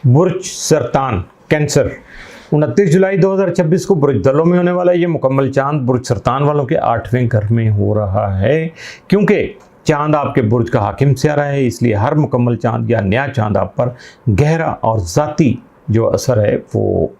बुर्ज सरतान cancer 29 जुलाई 2026 को बुर्ज दलों में होने वाला ये मुकम्मल चांद बुर्ज सरतान वालों के 8वें घर में हो रहा है। क्योंकि चांद आपके बुर्ज का हाकिम सियारा है, इसलिए हर मुकम्मल चांद या नया चांद आप पर गहरा और ज़ाती जो असर है वो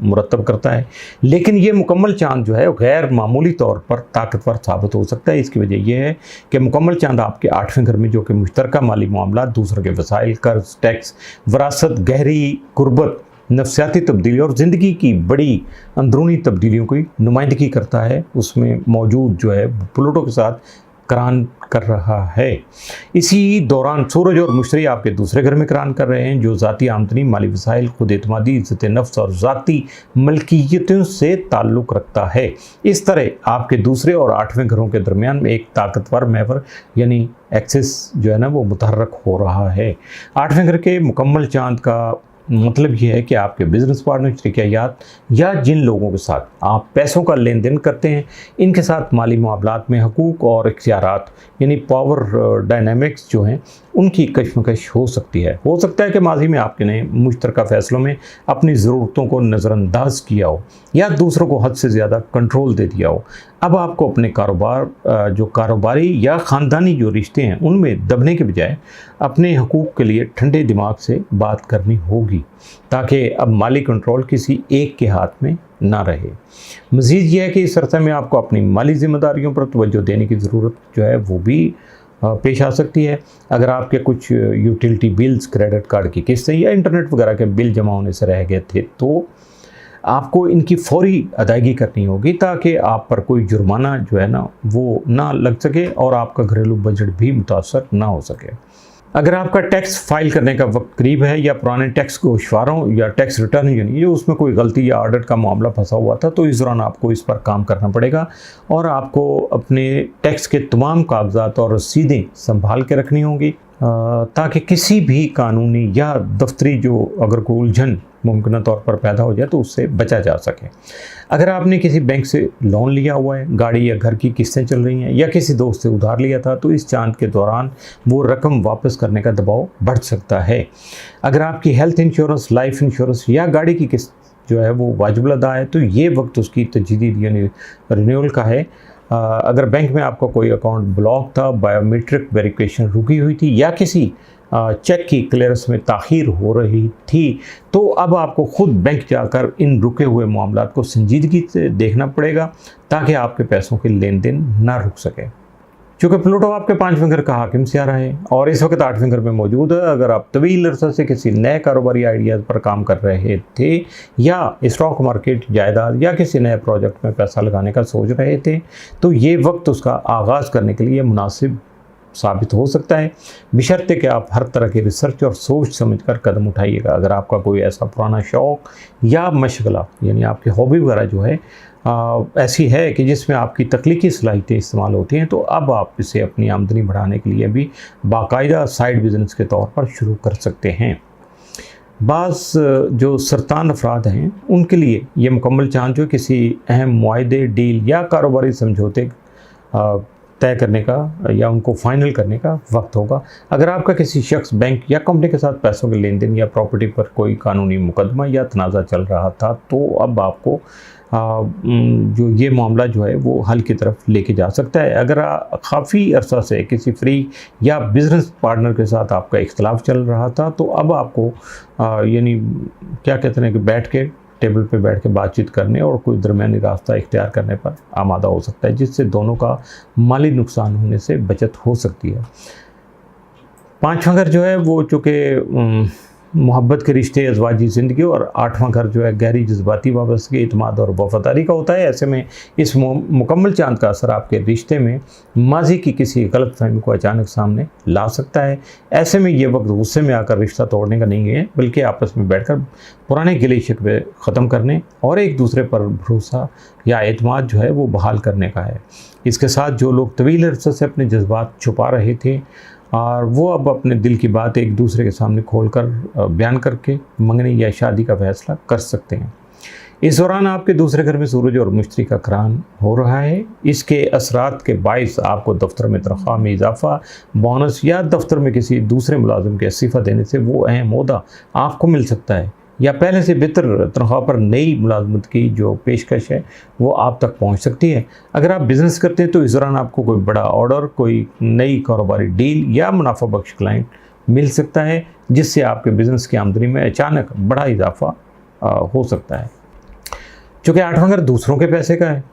मुरतब करता है। लेकिन ये मुकम्मल चांद जो है गैर मामूली तौर पर ताकतवर साबित हो सकता है। इसकी वजह यह है कि मुकम्मल चांद आपके 8वें घर में, जो कि मुश्तरका माली मामला, दूसरों के वसाइल, कर्ज, टैक्स, विरासत, गहरी गुर्बत, नफ्सियाती तब्दीली और ज़िंदगी की बड़ी अंदरूनी तब्दीलियों की नुमाइंदगी करता है, उसमें मौजूद जो है प्लूटो के साथ करान कर रहा है। इसी दौरान सूरज और मुश्तरी आपके दूसरे घर में करान कर रहे हैं, जो ज़ाती आमदनी, माली वसाइल, खुद एतमादी, इज़्ज़त नफ्स और ज़ाती मलकियतों से ताल्लुक़ रखता है। इस तरह आपके दूसरे और 8वें घरों के दरमियान में एक ताकतवर महवर यानी एक्सेस जो है ना वो मुतहर्रक हो रहा है। 8वें घर के मुकम्मल चांद का मतलब ये है कि आपके बिजनेस पार्टनर, शरीकियात या जिन लोगों के साथ आप पैसों का लेन देन करते हैं, इनके साथ माली मामलात में हकूक़ और इख्तियारात यानी पावर डायनामिक्स जो हैं उनकी कशमकश हो सकती है। हो सकता है कि माजी में आपने मुश्तरका फ़ैसलों में अपनी ज़रूरतों को नज़रअंदाज किया हो या दूसरों को हद से ज़्यादा कंट्रोल दे दिया हो। अब आपको अपने कारोबार जो कारोबारी या ख़ानदानी जो रिश्ते हैं उनमें दबने के बजाय अपने हकूक़ के लिए ठंडे दिमाग से बात करनी होगी, ताकि अब माली कंट्रोल किसी एक के हाथ में ना रहे। मज़ीद यह है कि इस अरसे में आपको अपनी माली ज़िम्मेदारियों पर तवज्जो देने की ज़रूरत जो है वो भी पेश आ सकती है। अगर आपके कुछ यूटिलिटी बिल्स, क्रेडिट कार्ड की किस्तें या इंटरनेट वगैरह के बिल जमा होने से रह गए थे तो आपको इनकी फौरी अदायगी करनी होगी, ताकि आप पर कोई जुर्माना जो है ना वो ना लग सके और आपका घरेलू बजट भी मुतासर ना हो सके। अगर आपका टैक्स फाइल करने का वक्त करीब है या पुराने टैक्स गोशवारों या टैक्स रिटर्न यानी जो उसमें कोई गलती या ऑडिट का मामला फंसा हुआ था, तो इस दौरान आपको इस पर काम करना पड़ेगा और आपको अपने टैक्स के तमाम कागजात और रसीदें संभाल के रखनी होंगी, ताकि किसी भी कानूनी या दफ्तरी जो अगर कोई उलझन मुमकिन तौर पर पैदा हो जाए तो उससे बचा जा सके। अगर आपने किसी बैंक से लोन लिया हुआ है, गाड़ी या घर की किस्तें चल रही हैं या किसी दोस्त से उधार लिया था, तो इस चांद के दौरान वो रकम वापस करने का दबाव बढ़ सकता है। अगर आपकी हेल्थ इंश्योरेंस, लाइफ इंश्योरेंस या गाड़ी की किस्त जो है वो वाजिब अदा है, तो ये वक्त उसकी तजदीद यानी रिन्यूअल का है। अगर बैंक में आपका कोई अकाउंट ब्लॉक था, बायोमेट्रिक वेरिफिकेशन रुकी हुई थी या किसी चेक की क्लियरेंस में ताख़ीर हो रही थी, तो अब आपको खुद बैंक जाकर इन रुके हुए मामलात को संजीदगी से देखना पड़ेगा, ताकि आपके पैसों के लेन देन ना रुक सके। चूँकि प्लूटो आपके 5वें घर का हाकिम सियारा है और इस वक्त 8वें घर में मौजूद है, अगर आप तवील अरसा से किसी नए कारोबारी आइडियाज़ पर काम कर रहे थे या स्टॉक मार्केट, जायदाद या किसी नए प्रोजेक्ट में पैसा लगाने का सोच रहे थे, तो ये वक्त उसका आगाज़ करने के लिए मुनासिब साबित हो सकता है, बशर्ते कि आप हर तरह की रिसर्च और सोच समझकर कदम उठाइएगा। अगर आपका कोई ऐसा पुराना शौक़ या मशगला यानी आपकी हॉबी वगैरह जो है ऐसी है कि जिसमें आपकी तख्लीकी सलाहियतें इस्तेमाल होती हैं, तो अब आप इसे अपनी आमदनी बढ़ाने के लिए भी बाकायदा साइड बिज़नेस के तौर पर शुरू कर सकते हैं। बाज़ जो सरतान अफराद हैं उनके लिए ये मुकम्मल चांद जो किसी अहम मुआहदे, डील या कारोबारी समझौते तय करने का या उनको फाइनल करने का वक्त होगा। अगर आपका किसी शख्स, बैंक या कंपनी के साथ पैसों के लेन देन या प्रॉपर्टी पर कोई कानूनी मुकदमा या तनाज़ा चल रहा था, तो अब आपको जो ये मामला जो है वो हल की तरफ लेके जा सकता है। अगर काफ़ी अरसा से किसी फ्री या बिज़नेस पार्टनर के साथ आपका इख्तलाफ चल रहा था, तो अब आपको यानी क्या कहते हैं कि बैठ के टेबल पे बैठ के बातचीत करने और कोई दरमियानी रास्ता इख्तियार करने पर आमादा हो सकता है, जिससे दोनों का माली नुकसान होने से बचत हो सकती है। 5वां घर जो है वो चूँकि मोहब्बत के रिश्ते, अज़वाजी ज़िंदगी और 8वां घर जो है गहरी जज्बाती वाबस्तगी, इत्मीनान और वफ़ादारी का होता है। ऐसे में इस मुकम्मल चांद का असर आपके रिश्ते में माजी की किसी गलतफहमी को अचानक सामने ला सकता है। ऐसे में ये वक्त गुस्से में आकर रिश्ता तोड़ने का नहीं है, बल्कि आपस में बैठकर पुराने गिले शिकवे ख़त्म करने और एक दूसरे पर भरोसा या एतमाद जो है वो बहाल करने का है। इसके साथ जो लोग तवील अरसे से अपने जज्बात छुपा रहे थे और वो अब अपने दिल की बात एक दूसरे के सामने खोलकर बयान करके मंगनी या शादी का फैसला कर सकते हैं। इस दौरान आपके दूसरे घर में सूरज और मुश्तरी का करान हो रहा है। इसके असरात के बायस आपको दफ्तर में तनख्वाह में इजाफा, बोनस या दफ्तर में किसी दूसरे मुलाजिम के इस्तीफ़ा देने से वो अहम ओहदा आपको मिल सकता है, या पहले से बेहतर तनख्वाह पर नई मुलाजमत की जो पेशकश है वो आप तक पहुंच सकती है। अगर आप बिज़नेस करते हैं तो इस दौरान आपको कोई बड़ा ऑर्डर, कोई नई कारोबारी डील या मुनाफा बख्श क्लाइंट मिल सकता है, जिससे आपके बिज़नेस की आमदनी में अचानक बड़ा इजाफा हो सकता है। चूँकि आठवां घर दूसरों के पैसे का है,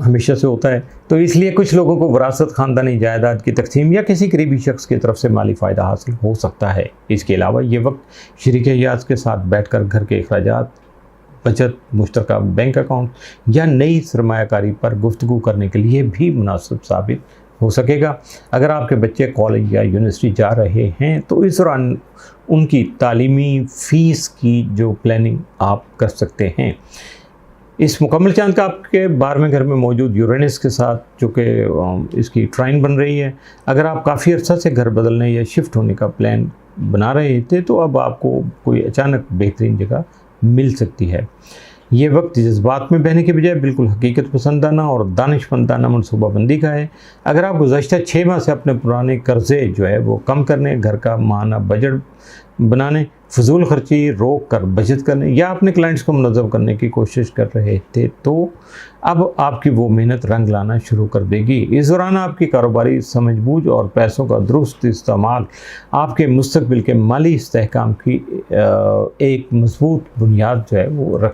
हमेशा से होता है, तो इसलिए कुछ लोगों को विरासत, ख़ानदानी जायदाद की तकसीम या किसी करीबी शख्स की तरफ से माली फ़ायदा हासिल हो सकता है। इसके अलावा ये वक्त शरीक हयात के साथ बैठकर घर के अखराजात, बचत, मुश्तरका बैंक अकाउंट या नई सरमायाकारी पर गुफ्तगू करने के लिए भी मुनासिब साबित हो सकेगा। अगर आपके बच्चे कॉलेज या यूनिवर्सिटी जा रहे हैं तो इस दौरान उनकी तालीमी फ़ीस की जो प्लानिंग आप कर सकते हैं। इस मुकम्मल चांद का आपके 12वें घर में मौजूद यूरेनस के साथ, चूँकि इसकी ट्राइन बन रही है, अगर आप काफ़ी अर्सा से घर बदलने या शिफ्ट होने का प्लान बना रहे थे तो अब आपको कोई अचानक बेहतरीन जगह मिल सकती है। ये वक्त जज्बात में बहने के बजाय बिल्कुल हकीकत पसंदाना और दानिशमंदाना मनसूबाबंदी का है। अगर आप गुज़श्ता 6 माह से अपने पुराने कर्ज़े जो है वो कम करने, घर का माहाना बजट बनाने, फजूल खर्ची रोक कर बचत करने या अपने क्लाइंट्स को मुनज़्ज़म करने की कोशिश कर रहे थे तो अब आपकी वो मेहनत रंग लाना शुरू कर देगी। इस दौरान आपकी कारोबारी समझबूझ और पैसों का दुरुस्त इस्तेमाल आपके मुस्तक़बिल के माली इस्तेहकाम की एक मजबूत बुनियाद जो है वो रख